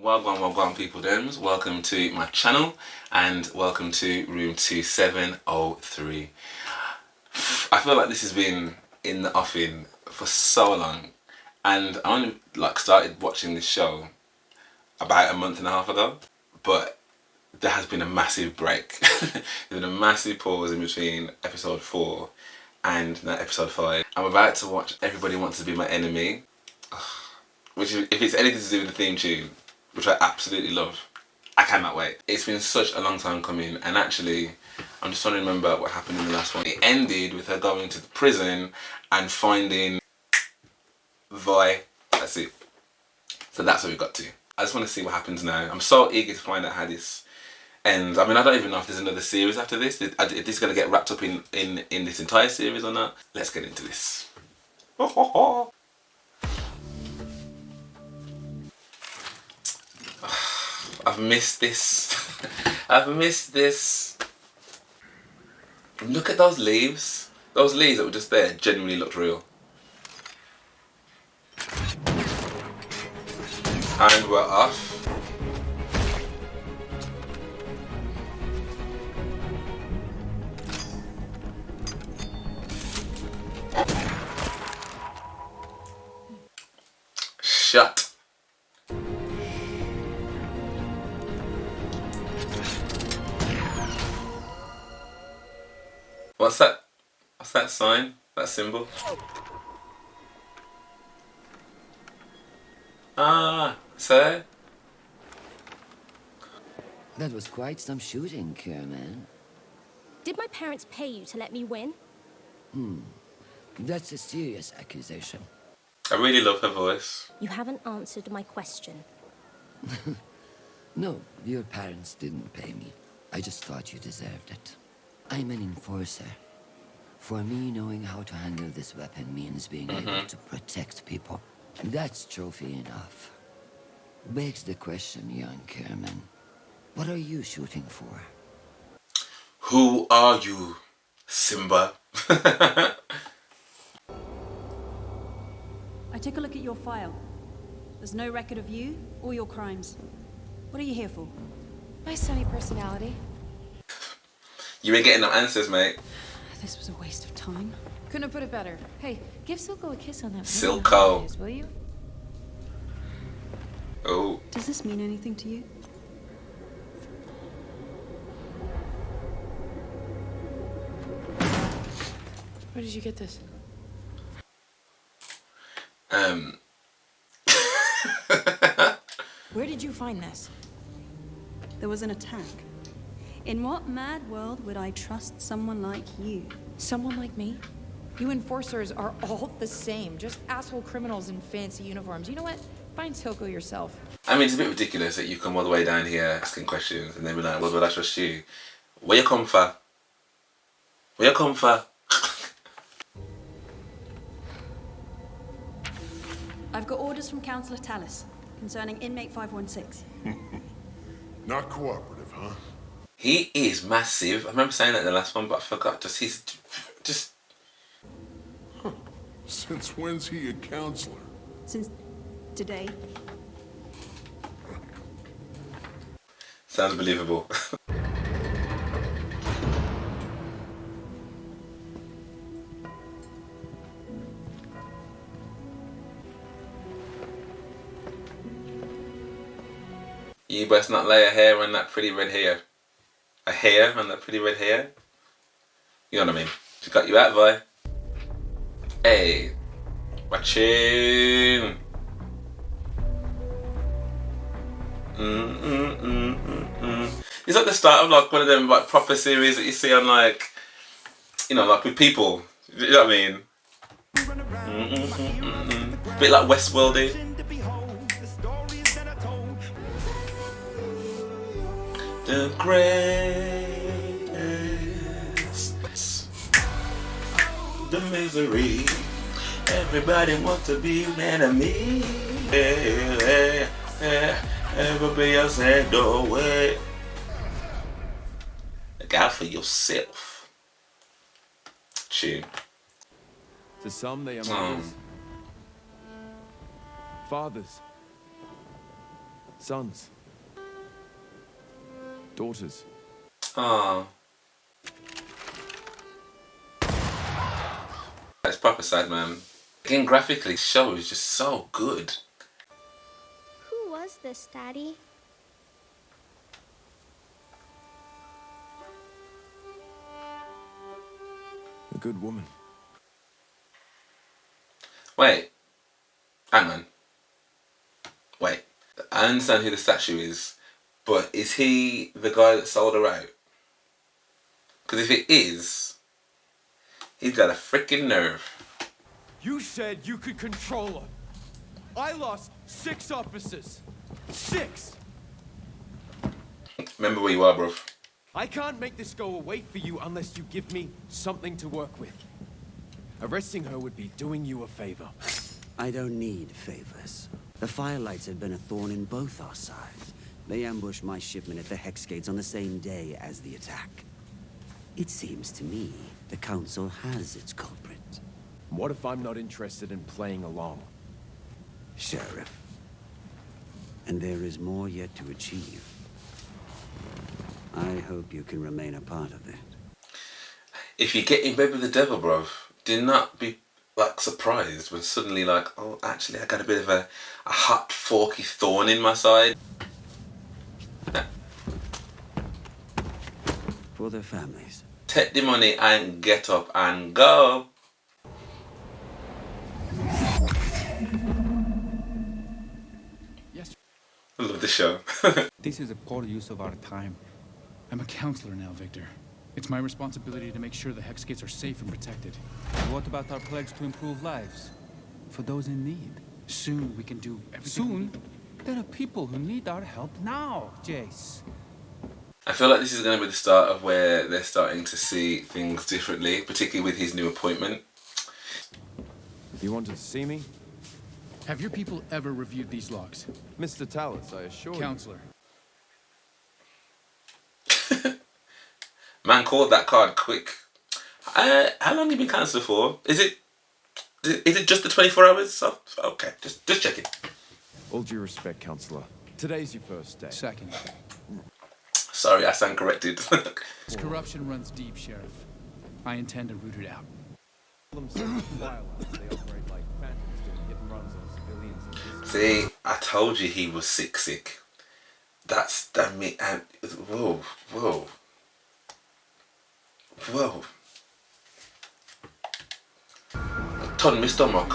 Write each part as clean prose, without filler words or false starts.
Wagwan people dems, welcome to my channel and welcome to room 2703. I feel like this has been in the offing for so long, and I only started watching this show about a month and a half ago, but there has been a massive break. There's been a massive pause in between episode 4 and now episode 5. I'm about to watch Everybody Wants to Be My Enemy, which is, if it's anything to do with the theme tune, which I absolutely love, I cannot wait. It's been such a long time coming, and actually I'm just trying to remember what happened in the last one. It ended with her going to the prison and finding Vi. That's it. So that's what we got to. I just want to see what happens now. I'm so eager to find out how this ends. I mean, I don't even know if there's another series after this. If this is going to get wrapped up in this entire series or not. Let's get into this. I've missed this. I've missed this. Look at those leaves. Those leaves that were just there genuinely looked real. And we're off. Shut. What's that? What's that sign? That symbol? Ah, sir? That was quite some shooting, Carmen. Did my parents pay you to let me win? That's a serious accusation. I really love her voice. You haven't answered my question. No, your parents didn't pay me. I just thought you deserved it. I'm an enforcer. For me, knowing how to handle this weapon means being able to protect people. That's trophy enough. Begs the question, young Carmen. What are you shooting for? Who are you, Simba? I took a look at your file. There's no record of you or your crimes. What are you here for? My sunny personality. You ain't getting no answers, mate. This was a waste of time. Couldn't have put it better. Hey, give Silco a kiss on that. Silco. Will you? Oh. Does this mean anything to you? Where did you get this? Where did you find this? There was an attack. In what mad world would I trust someone like you? Someone like me? You enforcers are all the same. Just asshole criminals in fancy uniforms. You know what? Find Silco yourself. I mean, it's a bit ridiculous that you come all the way down here asking questions and then be like, well, I trust you. Where you come from? Where you come from? I've got orders from Councillor Tallis concerning inmate 516. Not cooperative, huh? He is massive. I remember saying that in the last one, but I forgot. He's just... Since when's he a counselor? Since today. Sounds believable. You best not lay a hair on that pretty red hair. A hair on that pretty red hair? You know what I mean? She got you out, Vi. Hey. Watching. It's like the start of like one of them like proper series that you see on like, you know, like with people. You know what I mean? Bit like Westworldy. The grace, the misery. Everybody wants to be an enemy. Everybody else had no way. Look out for yourself. Tune. To some, they are mothers, fathers, Sons. Daughters. Ah, that's proper sad, man. Again, graphically, the show is just so good. Who was this, Daddy? A good woman. Wait, hang on. Wait, I understand who the statue is, but is he the guy that sold her out? Because if it is, he's got a freaking nerve. You said you could control her. I lost 6 officers. 6! Remember where you are, bruv. I can't make this go away for you unless you give me something to work with. Arresting her would be doing you a favor. I don't need favors. The Firelights have been a thorn in both our sides. They ambushed my shipment at the Hex Gates on the same day as the attack. It seems to me the Council has its culprit. What if I'm not interested in playing along? Sheriff. And there is more yet to achieve. I hope you can remain a part of it. If you get in bed with the devil, bruv, do not be like surprised when suddenly like, oh, actually I got a bit of a hot forky thorn in my side. For their families. Take the money and get up and go. Yes. I love the show. This is a poor use of our time. I'm a counselor now, Victor. It's my responsibility to make sure the Hex Gates are safe and protected. What about our pledge to improve lives? For those in need. Soon we can do everything. Soon? There are people who need our help now, Jace. I feel like this is going to be the start of where they're starting to see things differently, particularly with his new appointment. You wanted to see me? Have your people ever reviewed these logs? Mr. Tallis, I assure you. Counselor. Man called that card quick. How long have you been cancelled for? Is it just the 24 hours? So, okay, just checking. All due respect, Counselor. Today's your first day. Second. Sorry, I stand corrected. This corruption runs deep, Sheriff. I intend to root it out. They operate like phantoms doing hit and runs on civilians and business. See, I told you he was sick. That me and whoa. Turn my stomach.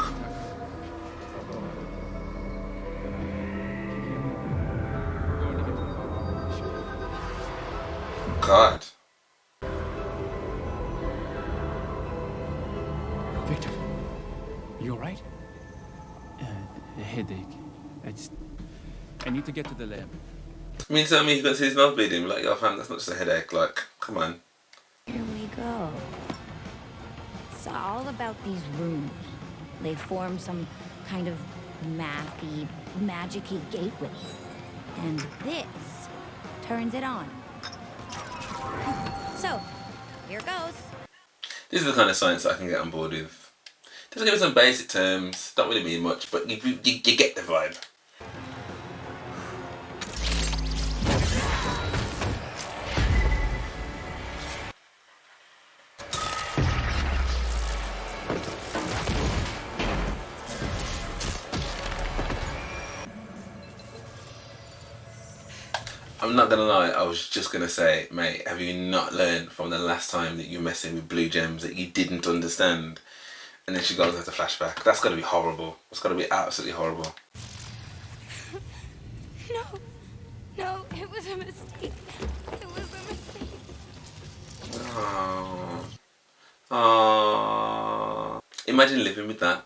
God. Victor, you alright? A headache. I need to get to the lab. You mean to tell me he got his nose bleeding? Like, yo fam, that's not just a headache, like, come on. Here we go. It's all about these rooms. They form some kind of mathy, magic-y gateway. And this turns it on. So, here goes. This is the kind of science that I can get on board with. Just give us some basic terms, don't really mean much, but you get the vibe. I'm not gonna lie, I was just gonna say, mate, have you not learned from the last time that you're messing with blue gems that you didn't understand? And then she goes into flashback. That's gotta be horrible. It's gotta be absolutely horrible. No, it was a mistake. It was a mistake. Oh. Imagine living with that.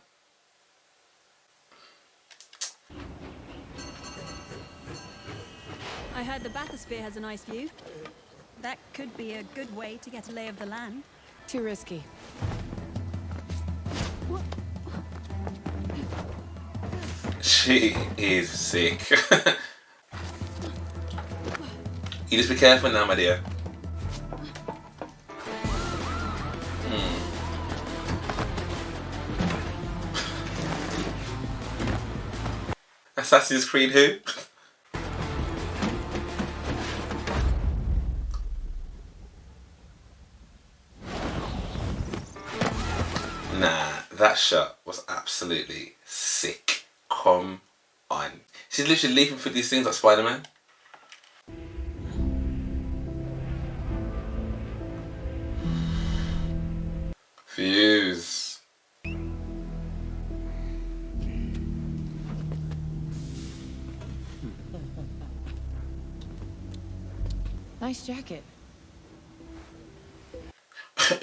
I heard the bathysphere has a nice view. That could be a good way to get a lay of the land. Too risky. She is sick. You just be careful now, my dear. Assassin's Creed who? That shot was absolutely sick. Come on. She's literally leaping through these things like Spider-Man. Fuse. Nice jacket.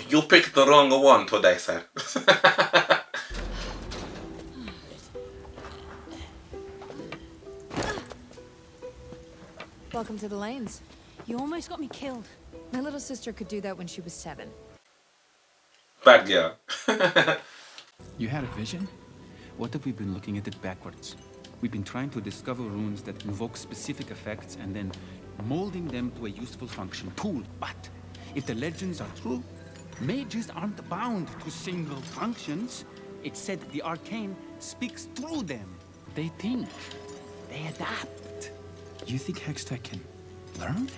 You picked the wrong one today, sir. Welcome to the lanes. You almost got me killed. My little sister could do that when she was 7. Bad girl. You had a vision? What if we've been looking at it backwards? We've been trying to discover runes that invoke specific effects and then molding them to a useful function tool. But if the legends are true, mages aren't bound to single functions. It's said the Arcane speaks through them. They think. They adapt. You think hextech can learn?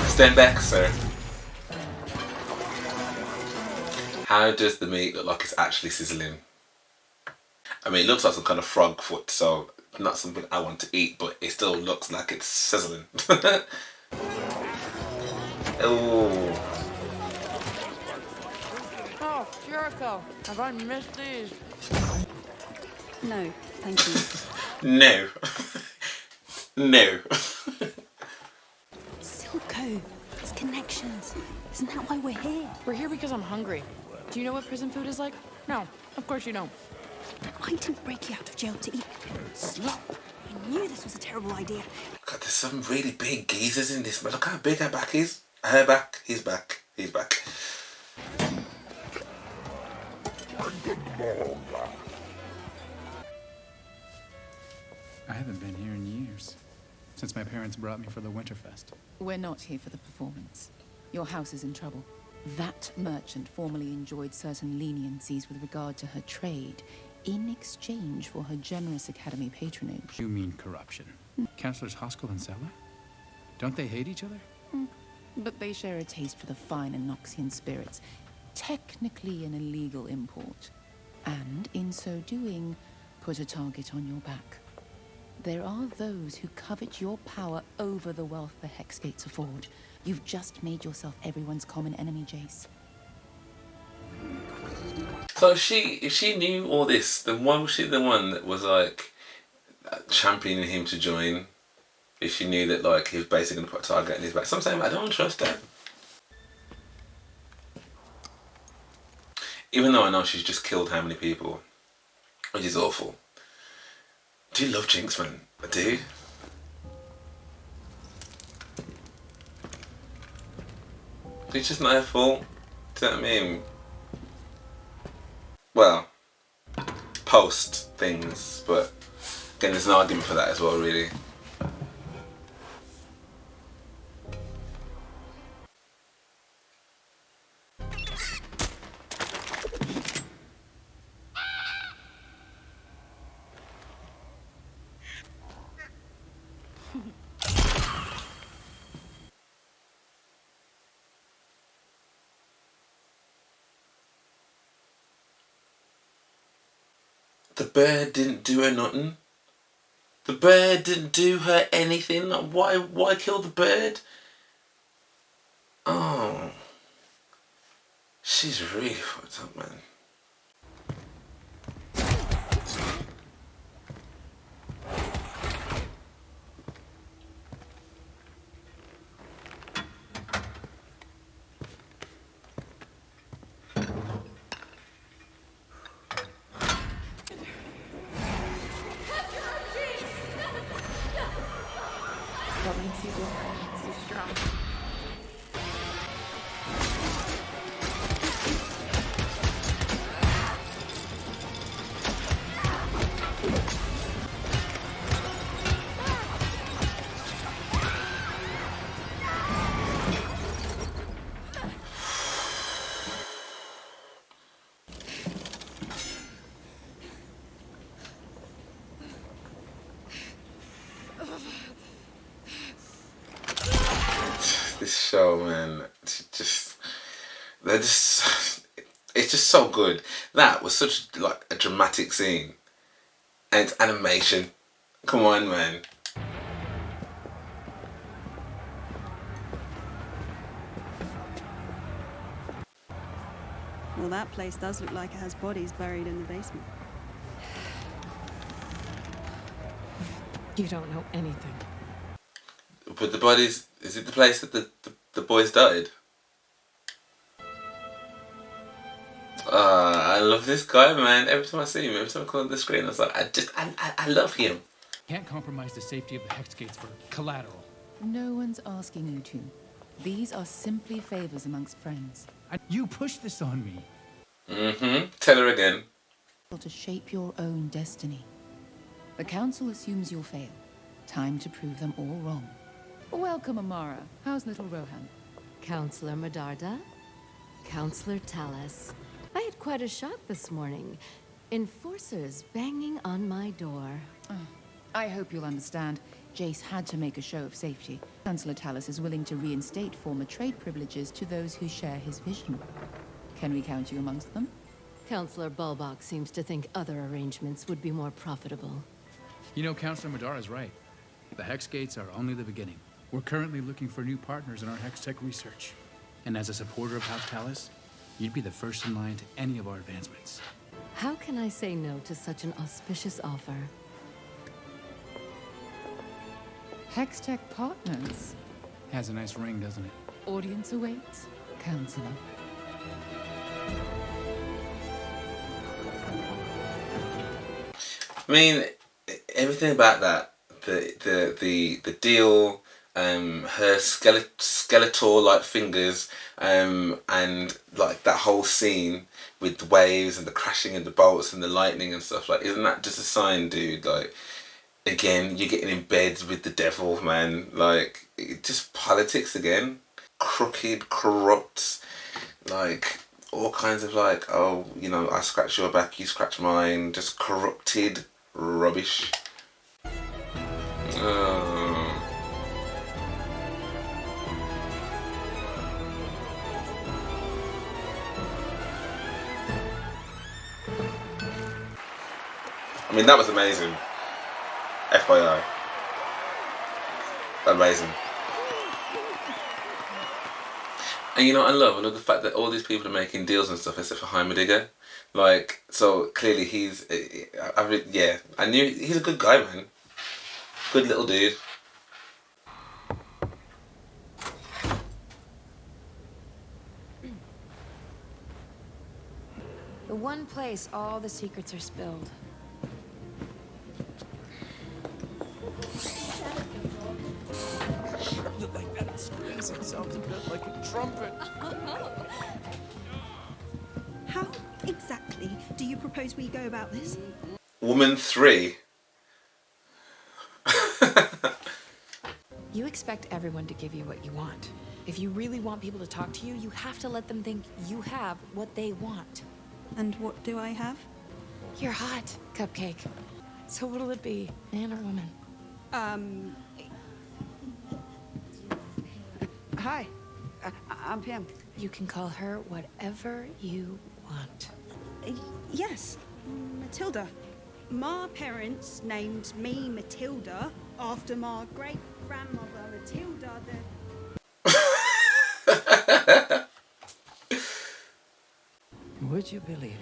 Stand back, sir. How does the meat look like it's actually sizzling? I mean, it looks like some kind of frog foot, so not something I want to eat, but it still looks like it's sizzling. Oh. Oh, Jericho, have I missed these? No, thank you. No. No. Silco, it's connections. Isn't that why we're here? We're here because I'm hungry. Do you know what prison food is like? No, of course you don't. I didn't break you out of jail to eat slop. I knew this was a terrible idea. God, there's some really big geezers in this, but look how big her back is. Her back, his back, his back. I haven't been here in years. Since my parents brought me for the Winterfest. We're not here for the performance. Your house is in trouble. That merchant formerly enjoyed certain leniencies with regard to her trade in exchange for her generous academy patronage. You mean corruption? Councillors Hoskell and Seller? Don't they hate each other? But they share a taste for the fine Enoxian spirits, technically an illegal import. And in so doing, put a target on your back. There are those who covet your power over the wealth the Hex Gates afford. You've just made yourself everyone's common enemy, Jace. So if she knew all this, then why was she the one that was like championing him to join? If she knew that like he was basically going to put a target in his back. So I'm saying I don't trust her. Even though I know she's just killed how many people, which is awful. I do love Jinx, man. I do. It's just not her fault. Do you know what I mean? Well, post things, but again, there's an argument for that as well, really. The bird didn't do her nothing. The bird didn't do her anything. Why kill the bird? Oh. She's really fucked up, man. That means he's different. He's strong. This show, man, it's just They're just, it's just so good. That was such like a dramatic scene, and it's animation. Come on, man. Well, that place does look like it has bodies buried in the basement. You don't know anything. But the bodies, is it the place that the boys died? I love this guy, man. Every time I see him, every time I call on the screen, I was like, I love him. Can't compromise the safety of the hex gates for collateral. No one's asking you to. These are simply favors amongst friends. You pushed this on me. Mm-hmm. Tell her again. To shape your own destiny. The council assumes you'll fail. Time to prove them all wrong. Welcome, Amara. How's little Rohan? Counselor Medarda? Counselor Tallis. I had quite a shock this morning. Enforcers banging on my door. I hope you'll understand. Jace had to make a show of safety. Chancellor Tallis is willing to reinstate former trade privileges to those who share his vision. Can we count you amongst them? Counselor Bulbach seems to think other arrangements would be more profitable. You know, Counselor Madara is right. The hex gates are only the beginning. We're currently looking for new partners in our hextech research. And as a supporter of House Tallis, you'd be the first in line to any of our advancements. How can I say no to such an auspicious offer? Hextech partners. Has a nice ring, doesn't it? Audience awaits, Counselor. I mean, everything about that, the deal, her skeletal like fingers, and like that whole scene with the waves and the crashing and the bolts and the lightning and stuff, like, isn't that just a sign, dude? Like, again, you're getting in bed with the devil, man. Like, just politics again, crooked, corrupt, like all kinds of like, oh, you know, I scratch your back, you scratch mine, just corrupted rubbish. I mean, that was amazing. FYI. Amazing. And you know what I love? I love the fact that all these people are making deals and stuff except for Heimerdinger. Like, so clearly he's... yeah, I knew he's a good guy, man. Good little dude. The one place all the secrets are spilled. Like that squeeze, it sounds a bit like a trumpet. How exactly do you propose we go about this? Woman 3. You expect everyone to give you what you want. If you really want people to talk to you, you have to let them think you have what they want. And what do I have? You're hot, Cupcake. So what'll it be, man or woman? Hi, I'm Pam. You can call her whatever you want. Yes, Matilda. My parents named me Matilda after my great-grandmother Matilda the... Would you believe it?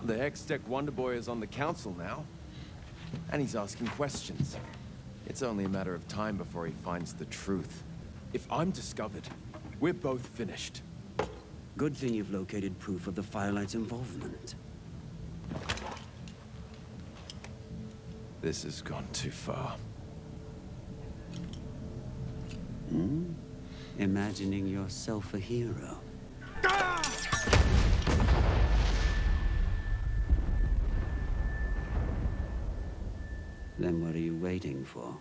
The hextech Wonder Boy is on the council now. And he's asking questions. It's only a matter of time before he finds the truth. If I'm discovered, we're both finished. Good thing you've located proof of the Firelight's involvement. This has gone too far. Imagining yourself a hero. Then what are you waiting for?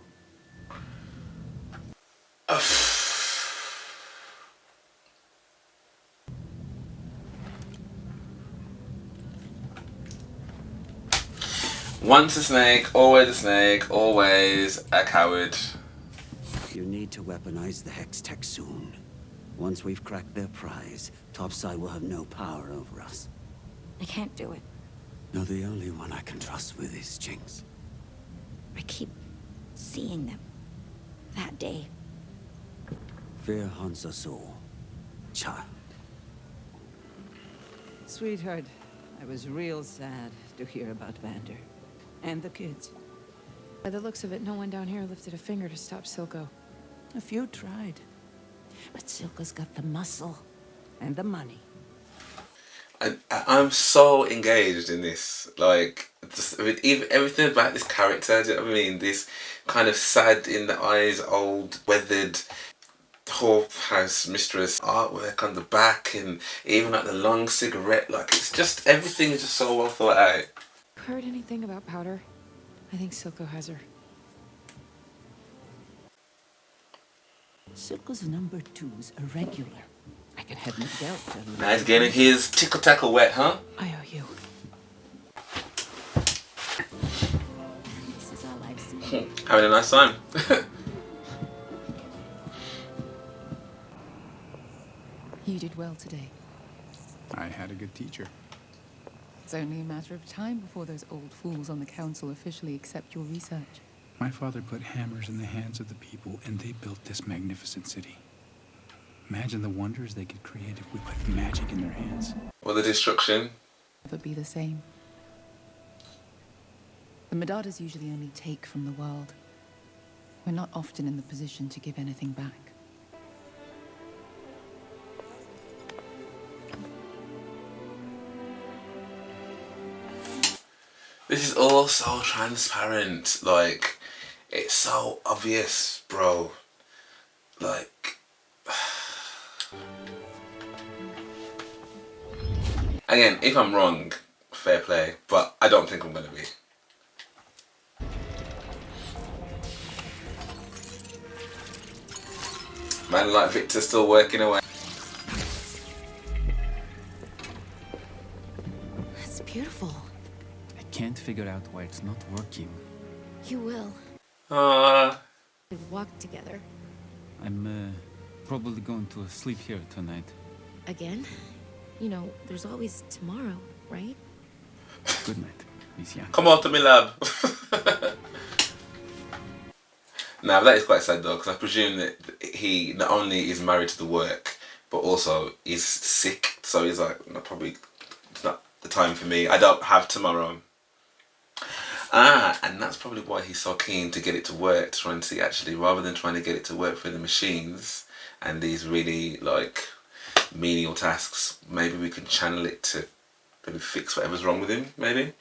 Once a snake, always a coward. You need to weaponize the hextech soon. Once we've cracked their prize, Topside will have no power over us. I can't do it. You're the only one I can trust with this, Jinx. I keep seeing them. That day. Fear haunts us all, child. Sweetheart, I was real sad to hear about Vander. And the kids. By the looks of it, no one down here lifted a finger to stop Silco. A few tried. But Silco's got the muscle. And the money. I'm so engaged in this. Like, just with everything about this character, do you know what I mean? This kind of sad in the eyes, old, weathered whorehouse mistress artwork on the back, and even like the long cigarette. Like, it's just, everything is just so well thought out. Heard anything about Powder? I think Silco has her. Silco's number two's a regular. I could have no doubt. Now he's getting his tickle tackle wet, huh? I owe you. This is all I've seen. Having a nice time. You did well today. I had a good teacher. It's only a matter of time before those old fools on the council officially accept your research. My father put hammers in the hands of the people, and they built this magnificent city. Imagine the wonders they could create if we put magic in their hands. Or the destruction. Never be the same. The Medardas usually only take from the world. We're not often in the position to give anything back. This is all so transparent. Like, it's so obvious, bro. Like, again, if I'm wrong, fair play, but I don't think I'm gonna be. Man like Victor's still working away. That's beautiful. I can't figure out why it's not working. You will. We walk together. I'm probably going to sleep here tonight. Again? You know, there's always tomorrow, right? Good night, Miss Yan. Come on to me, lab. Now that is quite sad though, because I presume that he not only is married to the work, but also is sick. So he's like, no, probably it's not the time for me. I don't have tomorrow. And that's probably why he's so keen to get it to work, to try and see actually, rather than trying to get it to work for the machines and these really like menial tasks, maybe we can channel it to maybe fix whatever's wrong with him, maybe.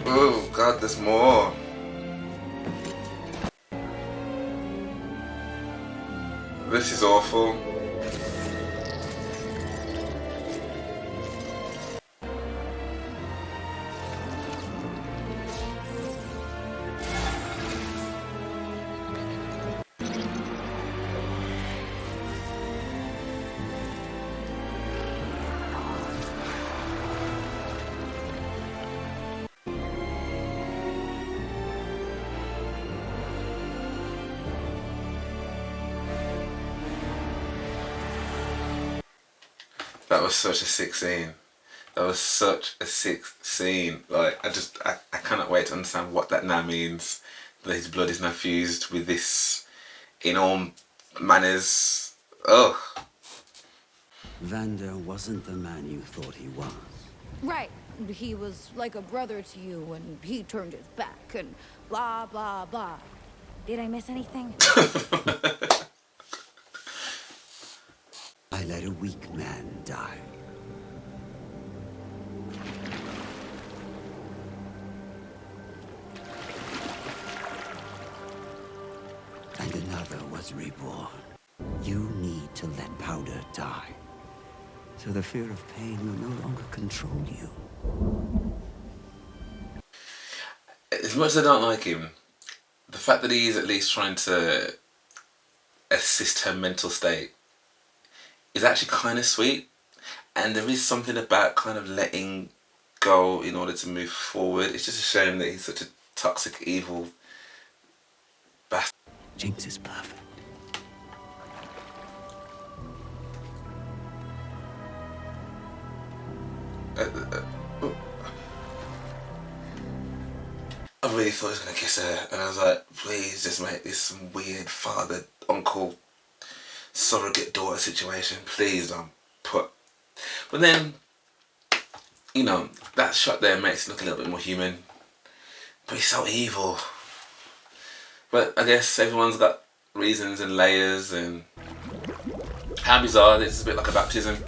Oh God, there's more. This is awful. That was such a sick scene. That was such a sick scene. Like, I cannot wait to understand what that now means. That his blood is now fused with this in all manners. Ugh. Vander wasn't the man you thought he was. Right. He was like a brother to you, and he turned his back, and blah, blah, blah. Did I miss anything? I let a weak man die. And another was reborn. You need to let Powder die, so the fear of pain will no longer control you. as much as I don't like him, the fact that he is at least trying to assist her mental state is actually kind of sweet. And there is something about kind of letting go in order to move forward. It's just a shame that he's such a toxic, evil bastard. Jinx is perfect. I really thought he was going to kiss her, and I was like, please just make this some weird father, uncle, surrogate daughter situation. Please don't put... But then, you know, that shot there makes it look a little bit more human. But he's so evil. But I guess everyone's got reasons and layers, and how bizarre, this is a bit like a baptism.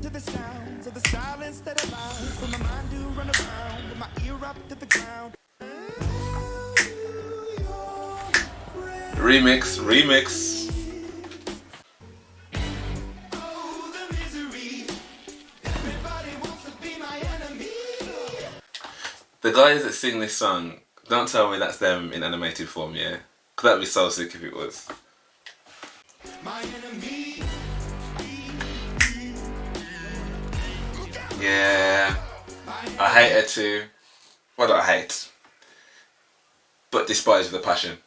To the sounds of the silence that allows for my mind to run around with my ear up to the ground. Remix. The guys that sing this song, don't tell me that's them in animated form, yeah? Because that'd be so sick if it was. Yeah, I hate her too. Well, not hate, but despise with a passion.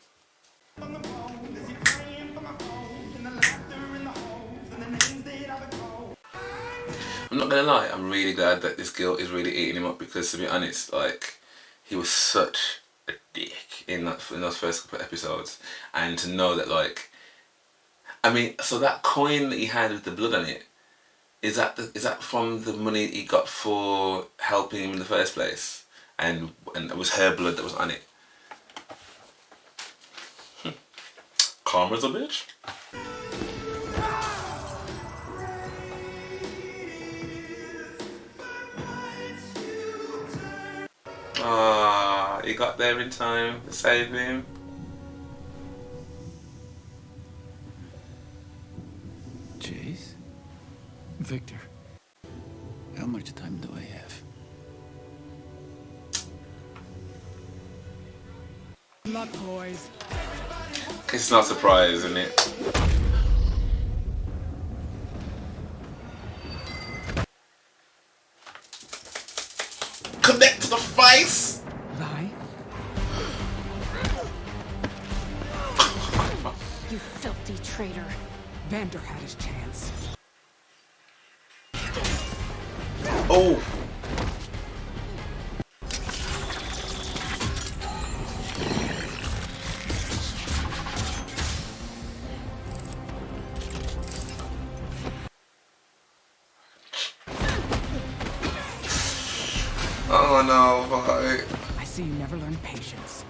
I'm not gonna lie, I'm really glad that this girl is really eating him up, because to be honest, like, he was such a dick in those first couple of episodes, and to know that, like, I mean, so that coin that he had with the blood on it, is that from the money he got for helping him in the first place, and it was her blood that was on it? Karma's a bitch. Ah, he got there in time to save him. Jace? Victor, how much time do I have? Luck, boys. It's not a surprise, isn't it? Connect to the face! Lie? You filthy traitor. Vander had his chance. Oh! Oh no, boy. I see you never learned patience.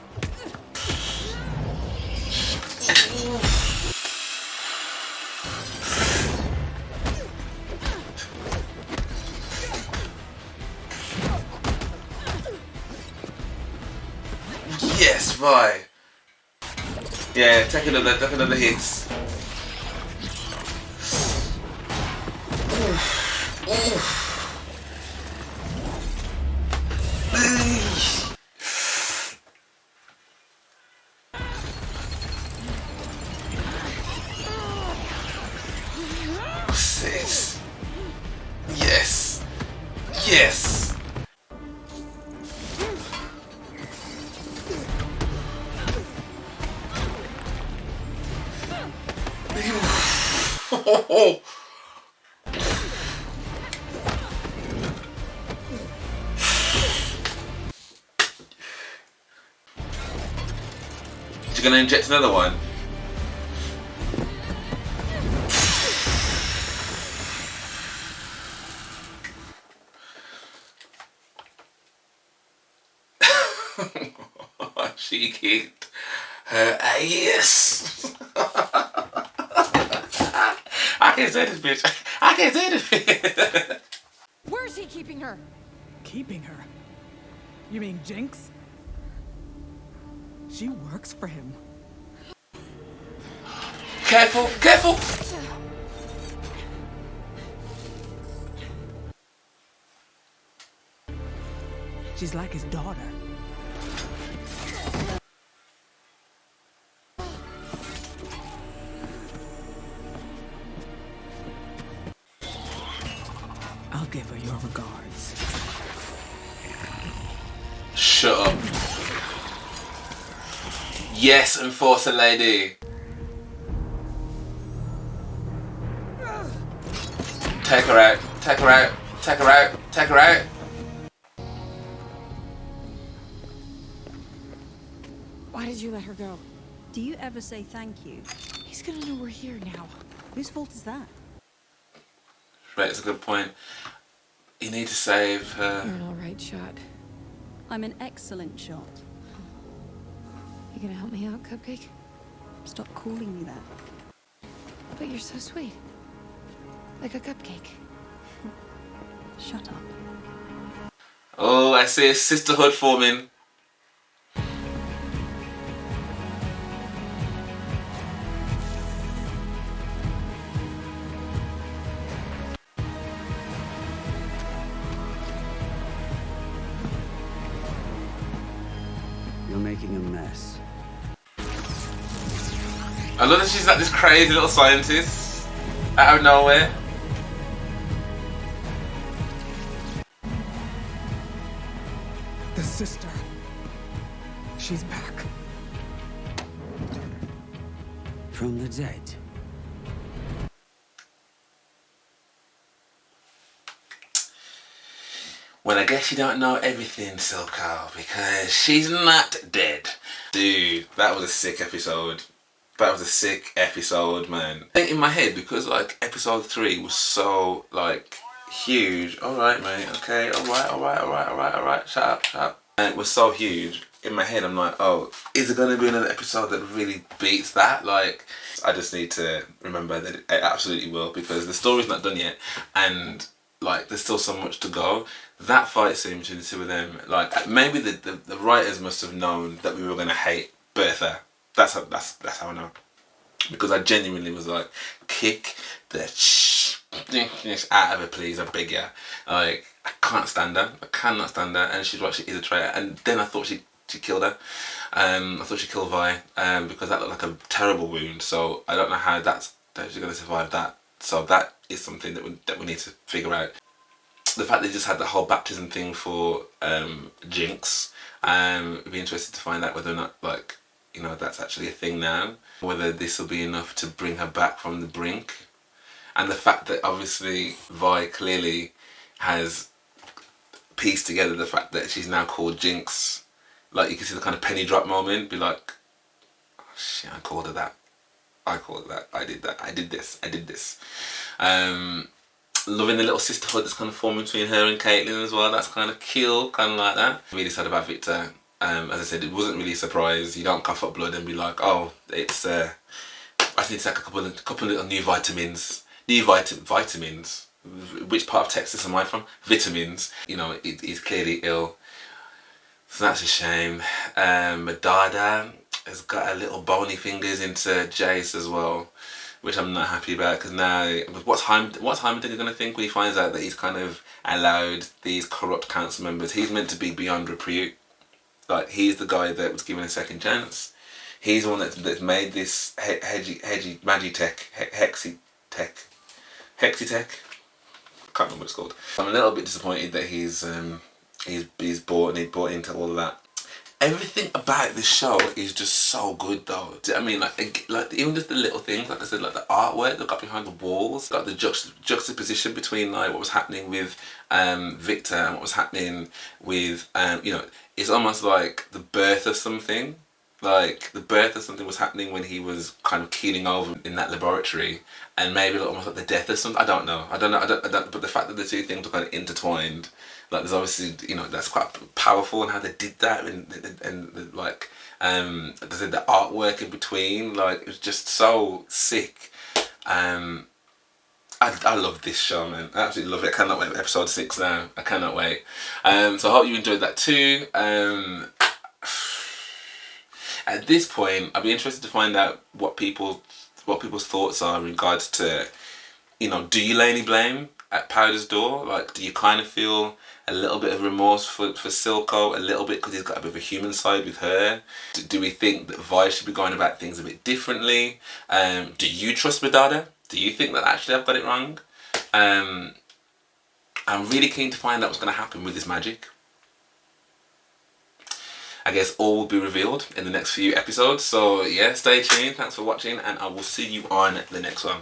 Yes, boy. Yeah, take another hit. Sis. Yes. Yes. Oh. You gonna inject another one? She kicked her ass. I can't say this, bitch. I can't say this, bitch. Where's he keeping her? Keeping her? You mean Jinx? She works for him. Careful, careful. She's like his daughter. I'll give her your regards. Shut up. Yes, Enforcer lady. Take her out. Take her out. Take her out. Take her out. Why did you let her go? Do you ever say thank you? He's gonna know we're here now. Whose fault is that? Right, it's a good point. You need to save her. You're an alright shot. I'm an excellent shot. You gonna help me out, Cupcake? Stop calling me that. But you're so sweet. Like a cupcake. Shut up. Oh, I see a sisterhood forming. You're making a mess. I love that she's like this crazy little scientist out of nowhere. The sister. She's back. From the dead. Well, I guess you don't know everything, Silco, because she's not dead. Dude, that was a sick episode. That was a sick episode, man. I think in my head, because like episode 3 was so like huge. Alright, mate, okay, alright. Shut up. And it was so huge. In my head, I'm like, oh, is there gonna be another episode that really beats that? Like, I just need to remember that it absolutely will, because the story's not done yet, and like there's still so much to go. That fight scene between the two of them, like maybe the writers must have known that we were gonna hate Bertha. That's how I know, because I genuinely was like, kick the out of her, please, I beg ya. Like, I can't stand her. I cannot stand her, and she's right, she is a traitor. And then I thought she killed her. I thought she killed Vi, because that looked like a terrible wound. So I don't know how that she's gonna survive that. So that is something that we need to figure out. The fact they just had that whole baptism thing for Jinx, it'd be interested to find out whether or not, like, you know, that's actually a thing now. Whether this will be enough to bring her back from the brink. And the fact that obviously Vi clearly has pieced together the fact that she's now called Jinx. Like, you can see the kind of penny drop moment, be like, oh shit, I called her that. I called her that. I did that. I did this. Loving the little sisterhood that's kind of forming between her and Caitlyn as well. That's kind of cute, kind of like that. Really sad about Victor. As I said, it wasn't really a surprise. You don't cough up blood and be like, oh, it's I just need to take a couple of little new vitamins. Vitamins. Which part of Texas am I from? Vitamins. You know, he's clearly ill. So that's a shame. Madada has got her little bony fingers into Jace as well, which I'm not happy about, because now what's Heimerdinger going to think when he finds out that he's kind of allowed these corrupt council members? He's meant to be beyond repute. Like, he's the guy that was given a second chance. He's the one that's made this magitech, hexitech. Can't remember what it's called. I'm a little bit disappointed that he's bought into all of that. Everything about this show is just so good, though. Do you know what I mean? Like even just the little things, like I said, like the artwork that got behind the walls, like the juxtaposition between like what was happening with Victor and what was happening with you know, it's almost like the birth of something. Like the birth of something was happening when he was kind of keeling over in that laboratory, and maybe almost like the death of something. I don't know. But the fact that the two things were kind of intertwined. Like, there's obviously, you know, that's quite powerful, and how they did that, and like, the artwork in between, like, it was just so sick. I love this show, man. I absolutely love it. I cannot wait for episode 6 now. I cannot wait. So I hope you enjoyed that too. At this point, I'd be interested to find out what people's thoughts are in regards to, you know, do you lay any blame? at Powder's door? Like, do you kind of feel a little bit of remorse for Silco, a little bit because he's got a bit of a human side with her? Do we think that Vi should be going about things a bit differently? Do you trust Medada? Do you think that actually I've got it wrong? I'm really keen to find out what's going to happen with this magic. I guess all will be revealed in the next few episodes. So yeah, stay tuned. Thanks for watching, and I will see you on the next one.